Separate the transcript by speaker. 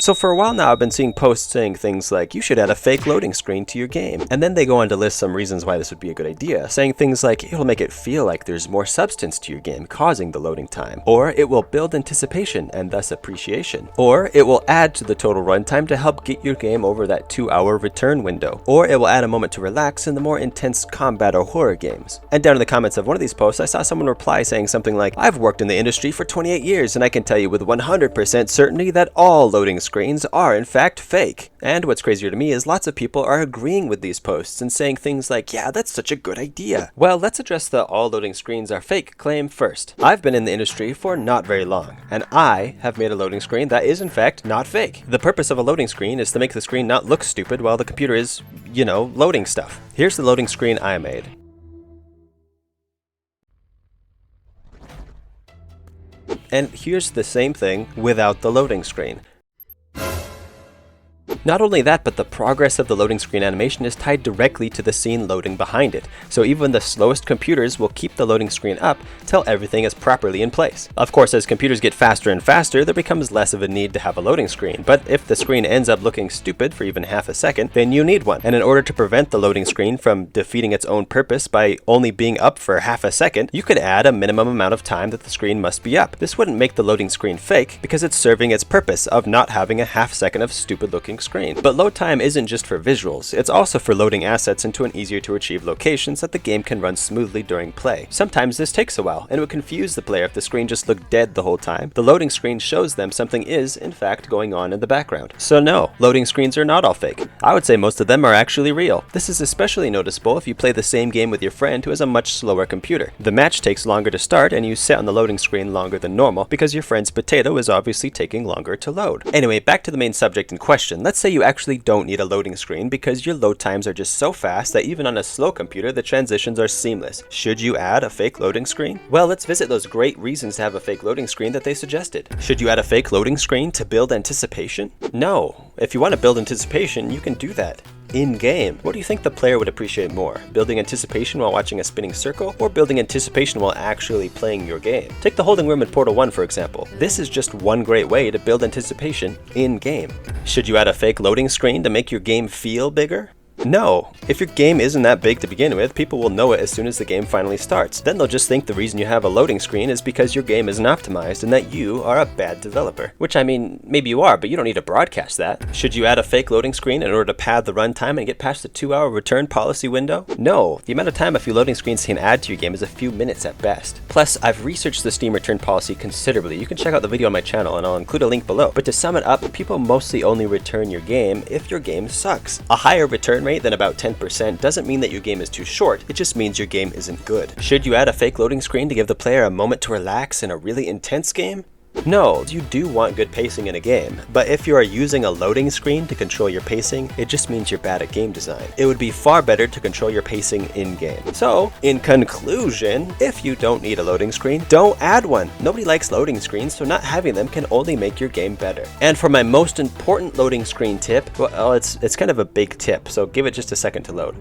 Speaker 1: So for a while now, I've been seeing posts saying things like, you should add a fake loading screen to your game. And then they go on to list some reasons why this would be a good idea, saying things like, it'll make it feel like there's more substance to your game, causing the loading time. Or it will build anticipation and thus appreciation. Or it will add to the total runtime to help get your game over that 2-hour return window. Or it will add a moment to relax in the more intense combat or horror games. And down in the comments of one of these posts, I saw someone reply saying something like, I've worked in the industry for 28 years and I can tell you with 100% certainty that all loading screens are in fact fake. And what's crazier to me is lots of people are agreeing with these posts and saying things like, yeah, that's such a good idea. Well, let's address the all loading screens are fake claim first. I've been in the industry for not very long, and I have made a loading screen that is in fact not fake. The purpose of a loading screen is to make the screen not look stupid while the computer is, loading stuff. Here's the loading screen I made. And here's the same thing without the loading screen. Not only that, but the progress of the loading screen animation is tied directly to the scene loading behind it, so even the slowest computers will keep the loading screen up till everything is properly in place. Of course, as computers get faster and faster, there becomes less of a need to have a loading screen, but if the screen ends up looking stupid for even half a second, then you need one. And in order to prevent the loading screen from defeating its own purpose by only being up for half a second, you could add a minimum amount of time that the screen must be up. This wouldn't make the loading screen fake, because it's serving its purpose of not having a half second of stupid looking screen. But load time isn't just for visuals, it's also for loading assets into an easier to achieve location so that the game can run smoothly during play. Sometimes this takes a while, and it would confuse the player if the screen just looked dead the whole time. The loading screen shows them something is, in fact, going on in the background. So no, loading screens are not all fake. I would say most of them are actually real. This is especially noticeable if you play the same game with your friend who has a much slower computer. The match takes longer to start, and you sit on the loading screen longer than normal because your friend's potato is obviously taking longer to load. Anyway, back to the main subject in question. Let's say you actually don't need a loading screen because your load times are just so fast that even on a slow computer the transitions are seamless. Should you add a fake loading screen? Well, let's visit those great reasons to have a fake loading screen that they suggested. Should you add a fake loading screen to build anticipation? No. If you want to build anticipation, you can do that in-game. What do you think the player would appreciate more? Building anticipation while watching a spinning circle, or building anticipation while actually playing your game? Take the holding room in Portal 1 for example. This is just one great way to build anticipation in-game. Should you add a fake loading screen to make your game feel bigger? No. If your game isn't that big to begin with, people will know it as soon as the game finally starts. Then they'll just think the reason you have a loading screen is because your game isn't optimized and that you are a bad developer. Which, I mean, maybe you are, but you don't need to broadcast that. Should you add a fake loading screen in order to pad the runtime and get past the 2-hour return policy window? No. The amount of time a few loading screens can add to your game is a few minutes at best. Plus, I've researched the Steam return policy considerably. You can check out the video on my channel and I'll include a link below. But to sum it up, people mostly only return your game if your game sucks. A higher return rate than about 10% doesn't mean that your game is too short, it just means your game isn't good. Should you add a fake loading screen to give the player a moment to relax in a really intense game? No, you do want good pacing in a game, but if you are using a loading screen to control your pacing, it just means you're bad at game design. It would be far better to control your pacing in-game. So, in conclusion, if you don't need a loading screen, don't add one. Nobody likes loading screens, so not having them can only make your game better. And for my most important loading screen tip, well, it's kind of a big tip, so give it just a second to load.